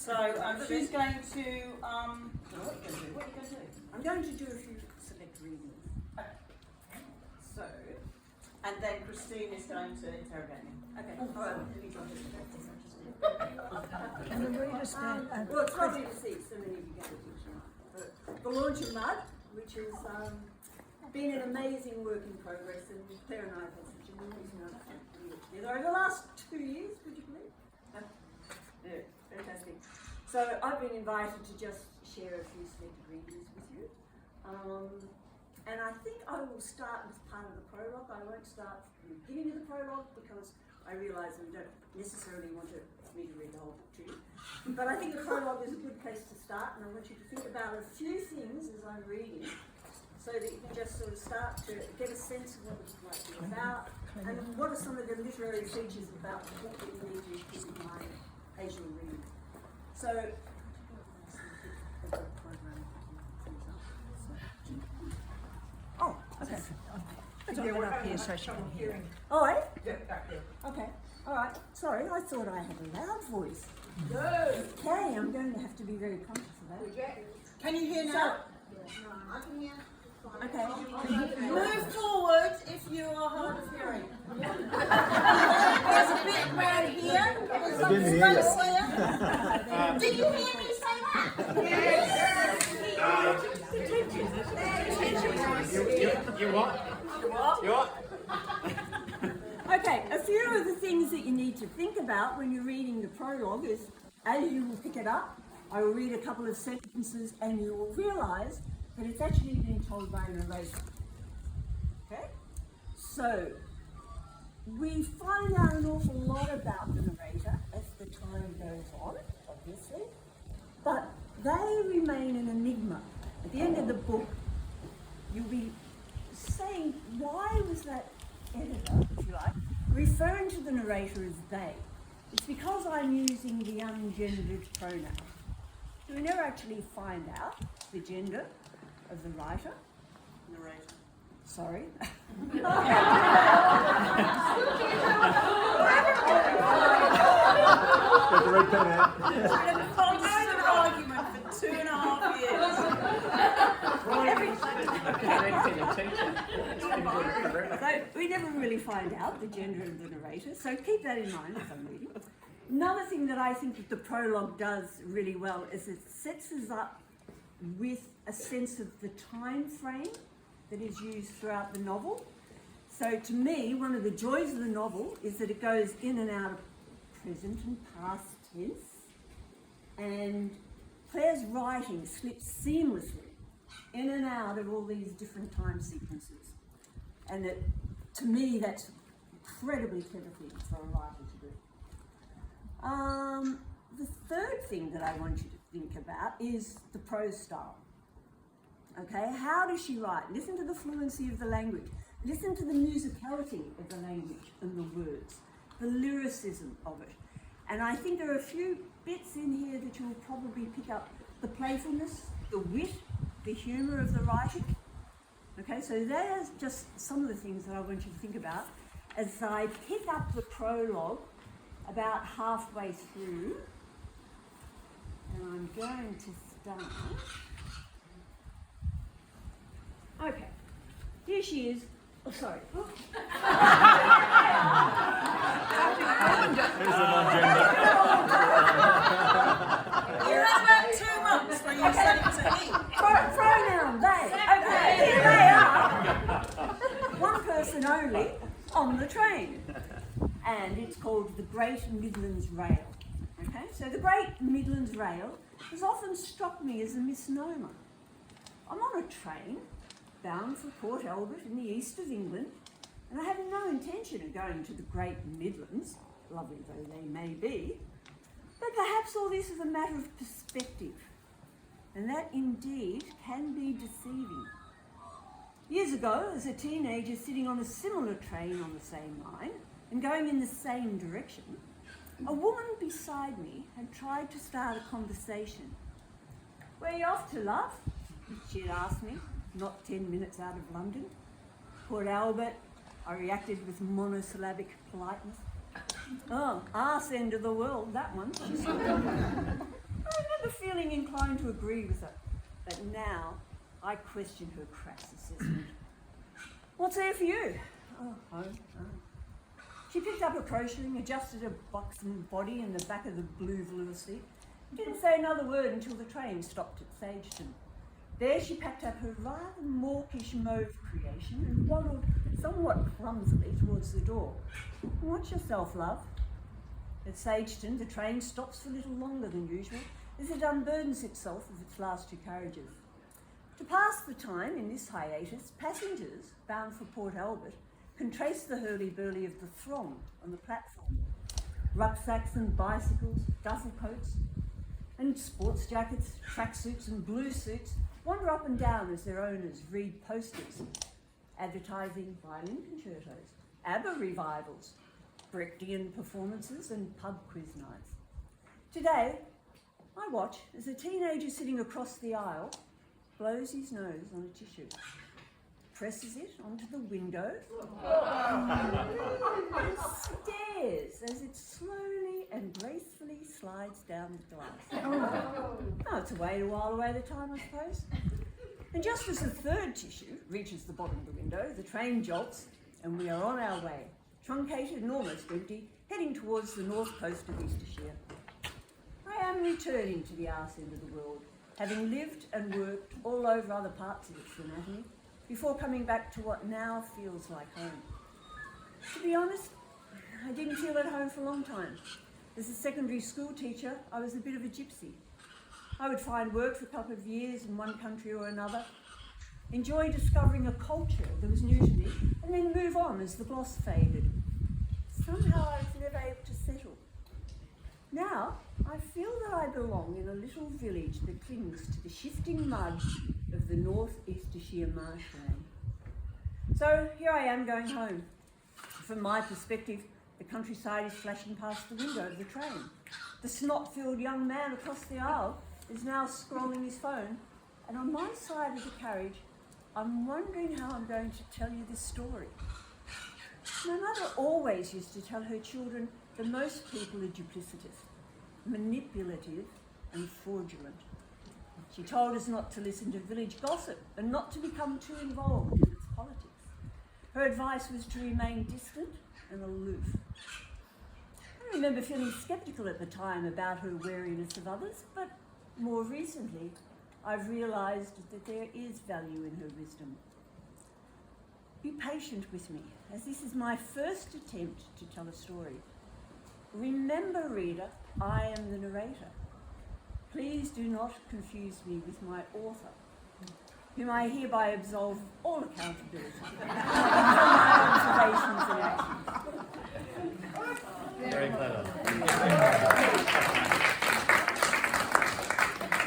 So she's going to, what are you going to do? I'm going to do a few select readings. So, and then Christine is going to interrogate me. Okay. All right. And the readers then, Well, it's lovely to see so many of you gathered here tonight. The Launch of Mud, which has been an amazing work in progress, and Claire and I have had such an amazing amount of fun putting it together over the last 2 years, would you believe? Yeah, fantastic. So I've been invited to just share a few selected readings with you. And I think I will start with part of the prologue. I won't start from the beginning of the prologue because I realise we don't necessarily want me to read the whole book to you. But I think the prologue is a good place to start, and I want you to think about a few things as I'm reading so that you can just sort of start to get a sense of what it might be about and what are some of the literary features about the book that you need to keep in mind as you're reading. So, oh, okay. put it up here so she can hear. Oh, eh? Yeah, back there. Okay. All right. Sorry, I thought I had a loud voice. No. Okay, I'm going to have to be very conscious of that. Can you hear now? I can hear. Okay. Move forward if you are hard of hearing. There's a bit round here. There's some space here. Did you hear me say that? You what? You what? Okay, a few of the things that you need to think about when you're reading the prologue is, as you will pick it up, I will read a couple of sentences and you will realise that it's actually being told by a narrator. Okay? So, we find out an awful lot about the narrator as the time goes on, obviously, but they remain an enigma. At the end of the book, you'll be saying, why was that editor, if you like, referring to the narrator as they? It's because I'm using the ungendered pronoun. So we never actually find out the gender of the writer. Narrator. Sorry. Got the right pen out. It's been a constant argument for 2.5 years. So we never really find out the gender of the narrator, so keep that in mind as I'm reading. Another thing that I think that the prologue does really well is it sets us up with a sense of the time frame that is used throughout the novel. So to me, one of the joys of the novel is that it goes in and out of present and past tense, and Claire's writing slips seamlessly in and out of all these different time sequences. And that, to me, that's incredibly clever thing for a writer to do. The third thing that I want you to think about is the prose style. Okay, how does she write? Listen to the fluency of the language. Listen to the musicality of the language and the words, the lyricism of it. And I think there are a few bits in here that you'll probably pick up. The playfulness, the wit, the humour of the writing. Okay, so there's just some of the things that I want you to think about as I pick up the prologue about halfway through. And I'm going to start. Okay, here she is. Oh, sorry. There's the non-gender. You had about 2 months when you said it to me. Pronoun, they. Okay, here they are. One person only on the train. And it's called the Great Midlands Rail. Okay, so the Great Midlands Rail has often struck me as a misnomer. I'm on a train bound for Port Albert in the east of England, and I have no intention of going to the Great Midlands, lovely though they may be, but perhaps all this is a matter of perspective, and that indeed can be deceiving. Years ago, as a teenager sitting on a similar train on the same line and going in the same direction, a woman beside me had tried to start a conversation. "Where are you off to, love?" she had asked me, not 10 minutes out of London. Port Albert, I reacted with monosyllabic politeness. "Oh, arse end of the world, that one," she said. remember feeling inclined to agree with her, but now I question her crass assessment. What's there for you? Oh, home. Oh. She picked up her crocheting, adjusted her buxom body in the back of the blue velour seat, and didn't say another word until the train stopped at Sageton. There she packed up her rather mawkish mauve creation and waddled somewhat clumsily towards the door. Watch yourself, love. At Sageton, the train stops for a little longer than usual as it unburdens itself of its last two carriages. To pass the time in this hiatus, passengers bound for Port Albert can trace the hurly-burly of the throng on the platform. Rucksacks and bicycles, duffel coats, and sports jackets, tracksuits and blue suits wander up and down as their owners read posters advertising violin concertos, ABBA revivals, Brechtian performances and pub quiz nights. Today, I watch as a teenager sitting across the aisle blows his nose on a tissue, presses it onto the window, and stares as it slowly and gracefully slides down the glass. Oh, it's a while away the time, I suppose. And just as the third tissue reaches the bottom of the window, the train jolts and we are on our way, truncated and almost empty, heading towards the north coast of Eastershire. I am returning to the arse end of the world, having lived and worked all over other parts of its anatomy, before coming back to what now feels like home. To be honest, I didn't feel at home for a long time. As a secondary school teacher, I was a bit of a gypsy. I would find work for a couple of years in one country or another, enjoy discovering a culture that was new to me, and then move on as the gloss faded. Somehow I was never able to settle. Now, I feel that I belong in a little village that clings to the shifting mud of the North Eastershire marshland. So here I am going home. From my perspective, the countryside is flashing past the window of the train. The snot-filled young man across the aisle is now scrolling his phone, and on my side of the carriage, I'm wondering how I'm going to tell you this story. My mother always used to tell her children that most people are duplicitous, manipulative and fraudulent. She told us not to listen to village gossip and not to become too involved in its politics. Her advice was to remain distant and aloof. I remember feeling sceptical at the time about her wariness of others, but more recently, I've realised that there is value in her wisdom. Be patient with me, as this is my first attempt to tell a story. Remember, reader, I am the narrator. Please do not confuse me with my author, whom I hereby absolve all accountability for my observations and actions. Very clever.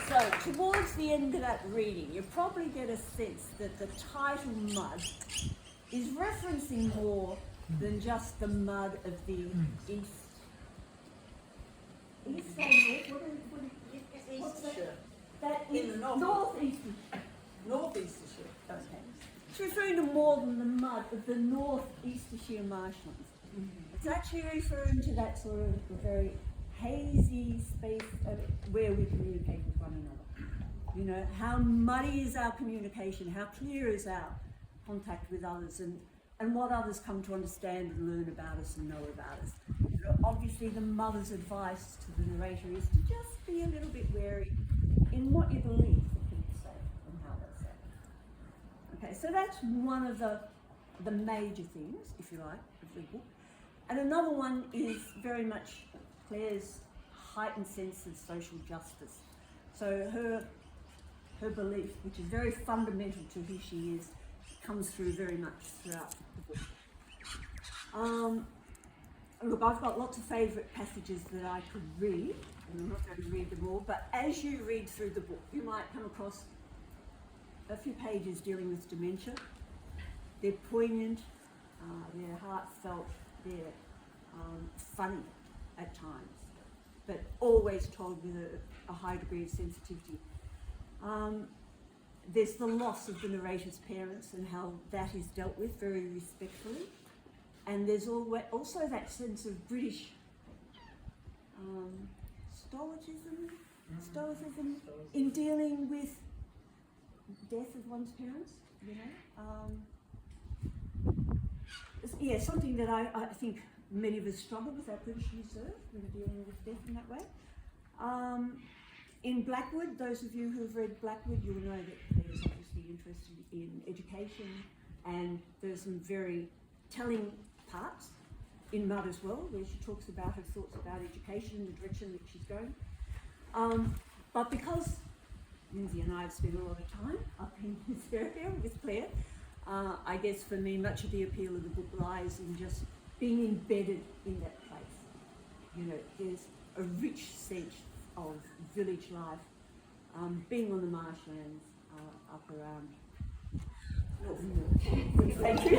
So, towards the end of that reading, you probably get a sense that the title Mud is referencing more than just the mud of the east. East and north? What's that? That In is the north. northeastern. Northeastershire. Okay. It's referring to more than the mud of the North Eastershire marshlands. It's actually referring to that sort of very hazy space where we communicate with one another. You know, how muddy is our communication, how clear is our contact with others, and what others come to understand and learn about us and know about us. You know, obviously the mother's advice to the narrator is to just be a little bit wary in what you believe that people say and how they say it. Okay, so that's one of the major things, if you like, of the book. And another one is very much Claire's heightened sense of social justice. So her belief, which is very fundamental to who she is, comes through very much throughout the book. Look, I've got lots of favourite passages that I could read, and I'm not going to read them all, but as you read through the book, you might come across a few pages dealing with dementia. They're poignant, they're heartfelt, they're funny at times, but always told with a high degree of sensitivity. There's the loss of the narrator's parents and how that is dealt with very respectfully. And there's also that sense of British stoicism, Stoicism in dealing with death of one's parents, you know. Yeah, something that I think many of us struggle with, our British reserve, when dealing with death in that way. In Blackwood, those of you who've read Blackwood, you'll know that Claire's obviously interested in education, and there's some very telling parts in Mud as well, where she talks about her thoughts about education and the direction that she's going. But because Lindsay and I have spent a lot of time up in this area with Claire, I guess for me much of the appeal of the book lies in just being embedded in that place. You know, there's a rich sense of village life, being on the marshlands up around thank you.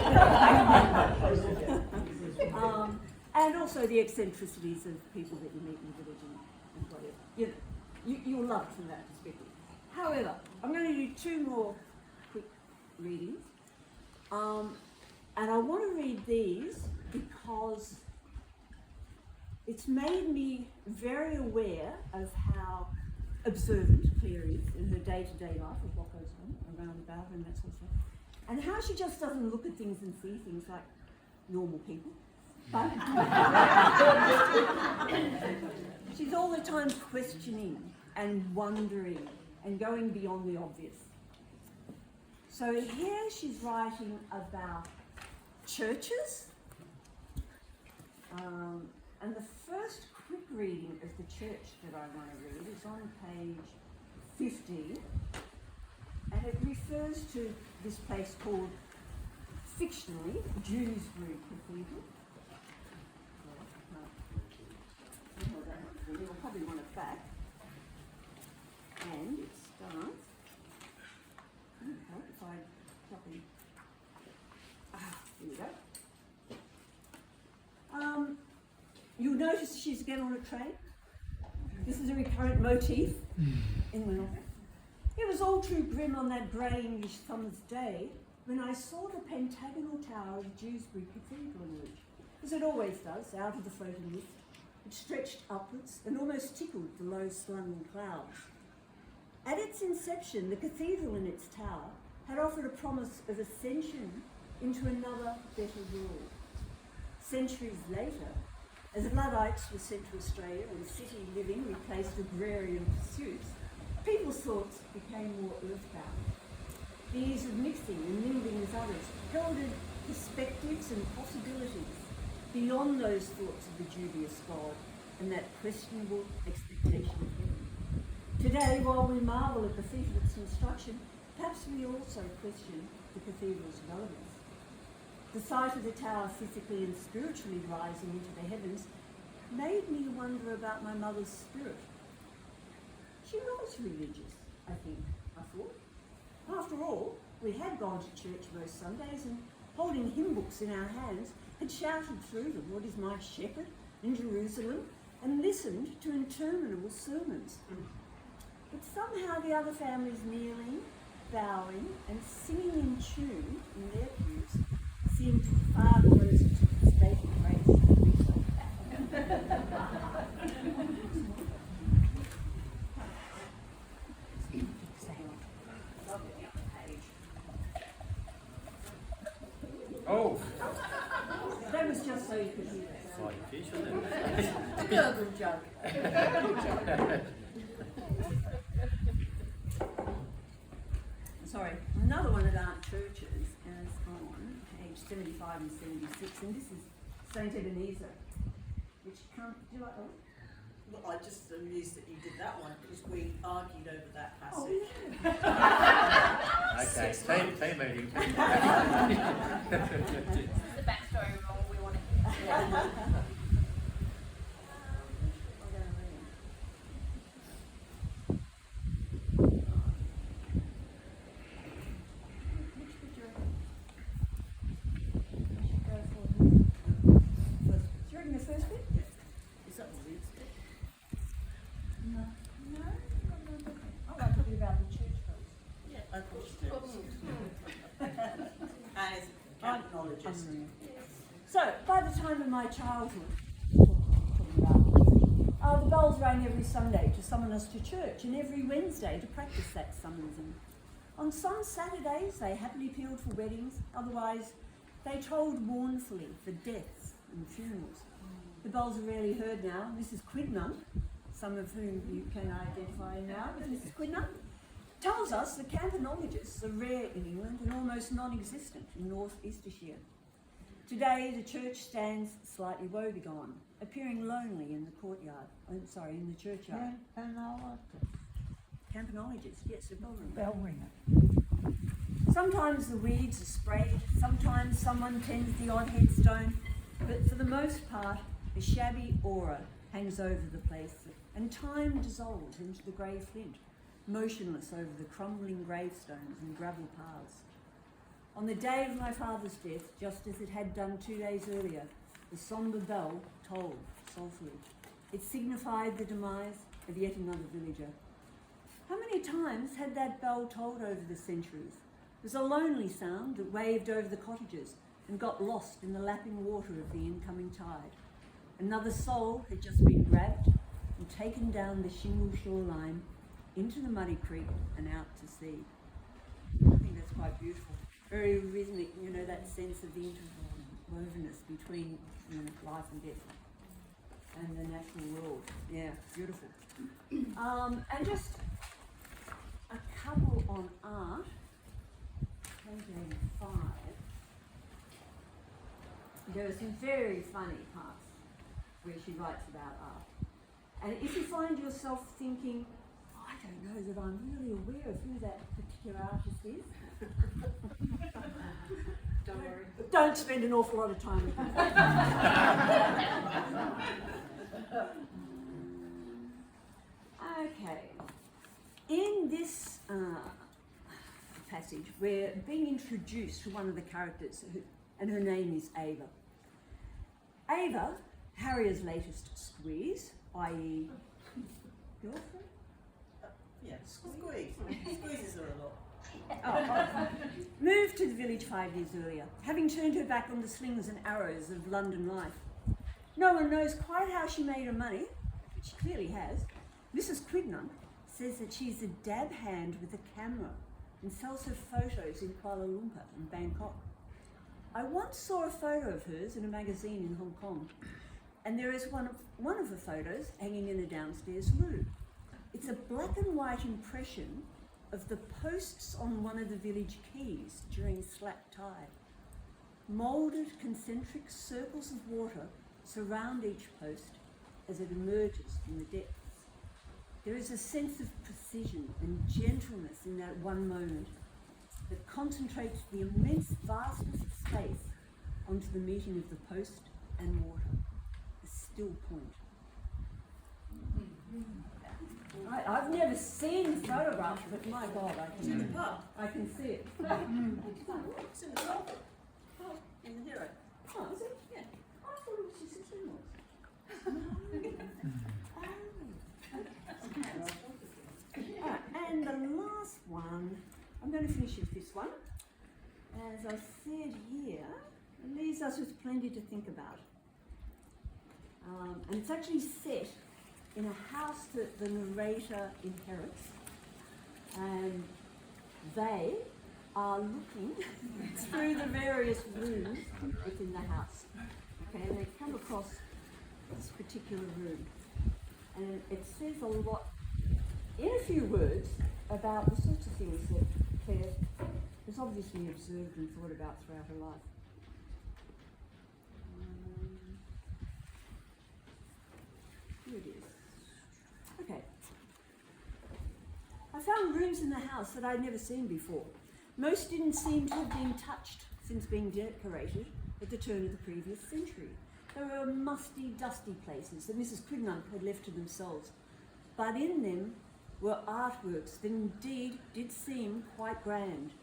And also the eccentricities of people that you meet in the village and whatever. You know, you'll love it from that perspective. However, I'm going to do two more quick readings. And I want to read these because it's made me very aware of how observant Claire is in her day-to-day life of what goes on around about her and that sort of stuff. And how she just doesn't look at things and see things like normal people. But she's all the time questioning and wondering and going beyond the obvious. So here she's writing about churches. And the first quick reading of the church that I want to read is on page 50. And it refers to this place called, fictionally, Dewsbury Cathedral. You'll probably want it back. And it starts. If I copy. Here we go. You'll notice she's again on a train. This is a recurrent motif in the novel. It was all too grim on that grey English summer's day when I saw the pentagonal tower of Dewsbury Cathedral emerge, as it always does, out of the floating mist. It stretched upwards and almost tickled the low-slung clouds. At its inception, the cathedral and its tower had offered a promise of ascension into another, better world. Centuries later, as Luddites were sent to Australia and city living replaced agrarian pursuits, people's thoughts became more earthbound. The ease of mixing and mingling with others heralded perspectives and possibilities beyond those thoughts of the dubious God and that questionable expectation of heaven. Today, while we marvel at the feat of its construction, perhaps we also question the cathedral's relevance. The sight of the tower physically and spiritually rising into the heavens made me wonder about my mother's spirit. She was religious, I think, I thought. After all, we had gone to church most Sundays and, holding hymn books in our hands, had shouted through them, "What is my shepherd?" in Jerusalem, and listened to interminable sermons. But somehow the other families kneeling, bowing, and singing in tune in their pews seemed far closer to the state of grace than we felt. Oh! That was just so you could hear that. Like fish, isn't it? A gurgle joke. Sorry, another one of our churches is on page 75 and 76, and this is St. Ebenezer, which can't, do you like that one? Well, I just amused that you did that one because we argued over that Oh, passage. yeah. Okay, team meeting. This is the backstory of all we want to hear. So, by the time of my childhood, talking about The bells rang every Sunday to summon us to church, and every Wednesday to practice that summoning. On some Saturdays, they happily pealed for weddings, otherwise, they tolled mournfully for deaths and funerals. The bells are rarely heard now. Mrs. Quidnunc, some of whom you can identify now with Mrs. Quidnunc, tells us that campanologists are rare in England and almost non-existent in North Eastershire. Today, the church stands slightly woebegone, appearing lonely in the courtyard. In the churchyard. Campanologists, yes, a bell ringer. Sometimes the weeds are sprayed, sometimes someone tends the odd headstone, but for the most part, a shabby aura hangs over the place, and time dissolves into the grey flint, motionless over the crumbling gravestones and gravel paths. On the day of my father's death, just as it had done 2 days earlier, the sombre bell tolled soulfully. It signified the demise of yet another villager. How many times had that bell tolled over the centuries? It was a lonely sound that waved over the cottages and got lost in the lapping water of the incoming tide. Another soul had just been grabbed and taken down the shingle shoreline into the muddy creek and out to sea. I think that's quite beautiful. Very rhythmic, you know, that sense of the interwovenness between life and death and the natural world. Yeah, beautiful. And just a couple on art, page 85. There are some very funny parts where she writes about art. And if you find yourself thinking, I don't know that I'm really aware of who that particular artist is, Don't worry. don't spend an awful lot of time with them. Okay. In this passage, we're being introduced to one of the characters, and her name is Ava. Ava, Harrier's latest squeeze, i.e. girlfriend? Yeah, squeeze. Squeezes her a lot. Moved to the village 5 years earlier, having turned her back on the slings and arrows of London life. No one knows quite how she made her money, but she clearly has. Mrs. Quidnunc says that she's a dab hand with a camera and sells her photos in Kuala Lumpur and Bangkok. I once saw a photo of hers in a magazine in Hong Kong, and there is one of the photos hanging in a downstairs room. It's a black and white impression of the posts on one of the village quays during slack tide. Moulded concentric circles of water surround each post as it emerges from the depths. There is a sense of precision and gentleness in that one moment that concentrates the immense vastness of space onto the meeting of the post and water, a still point. Right, I've never seen the photograph, but my God, It's in the pub. I can see it. It's in the pub. Oh, in the hero. Oh, is it? Yeah. I thought it was your sister-in-law's. And the last one, I'm going to finish with this one. As I said here, it leaves us with plenty to think about. And it's actually set in a house that the narrator inherits. And they are looking through the various rooms within the house. Okay, and they come across this particular room. And it says a lot, in a few words, about the sorts of things that Claire has obviously observed and thought about throughout her life. Here it is. Okay. I found rooms in the house that I'd never seen before. Most didn't seem to have been touched since being decorated at the turn of the previous century. They were musty, dusty places that Mrs. Quidnunc had left to themselves, but in them were artworks that indeed did seem quite grand.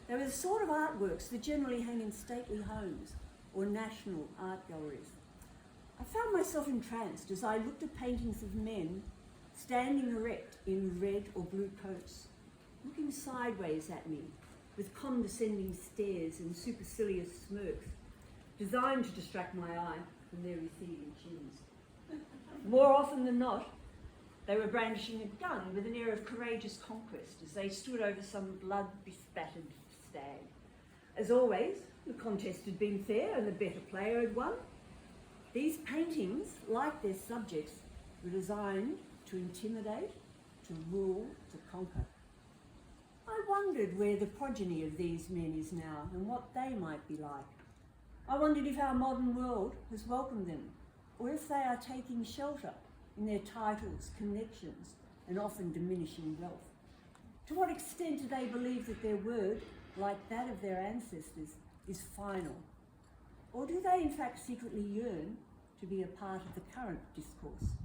They were the sort of artworks that generally hang in stately homes or national art galleries. I found myself entranced as I looked at paintings of men standing erect in red or blue coats, looking sideways at me with condescending stares and supercilious smirks, designed to distract my eye from their receding chins. More often than not, they were brandishing a gun with an air of courageous conquest as they stood over some blood-bespattered stag. As always, the contest had been fair and the better player had won. These paintings, like their subjects, were designed to intimidate, to rule, to conquer. I wondered where the progeny of these men is now and what they might be like. I wondered if our modern world has welcomed them, or if they are taking shelter in their titles, connections, and often diminishing wealth. To what extent do they believe that their word, like that of their ancestors, is final? Or do they in fact secretly yearn to be a part of the current discourse?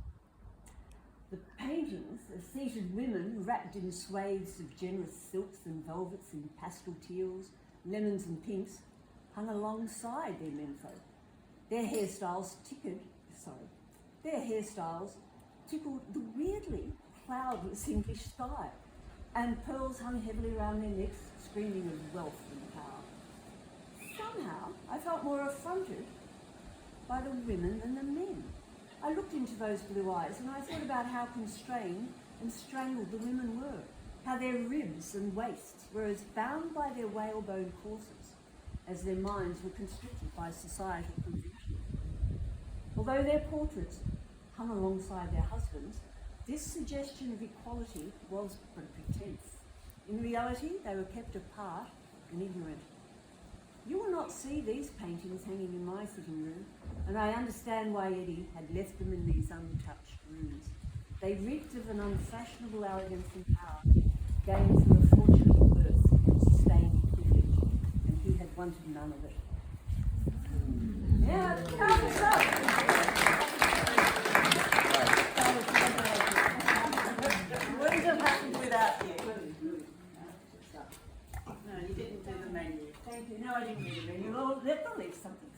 The paintings of seated women wrapped in swathes of generous silks and velvets in pastel teals, lemons and pinks hung alongside their menfolk. Their hairstyles tickled the weirdly cloudless English sky, and pearls hung heavily around their necks, screaming of wealth and power. Somehow, I felt more affronted by the women than the men. I looked into those blue eyes and I thought about how constrained and strangled the women were, how their ribs and waists were as bound by their whalebone corsets as their minds were constricted by societal convention. Although their portraits hung alongside their husbands, this suggestion of equality was but a pretense. In reality, they were kept apart and ignorant. You will not see these paintings hanging in my sitting room, and I understand why Eddie had left them in these untouched rooms. They reeked of an unfashionable arrogance and power, gained through a fortunate birth and sustained privilege, and he had wanted none of it. Yeah, count us Wouldn't have happened without you. No, you didn't do the menu. Thank you. No, I didn't read it. Let them leave something.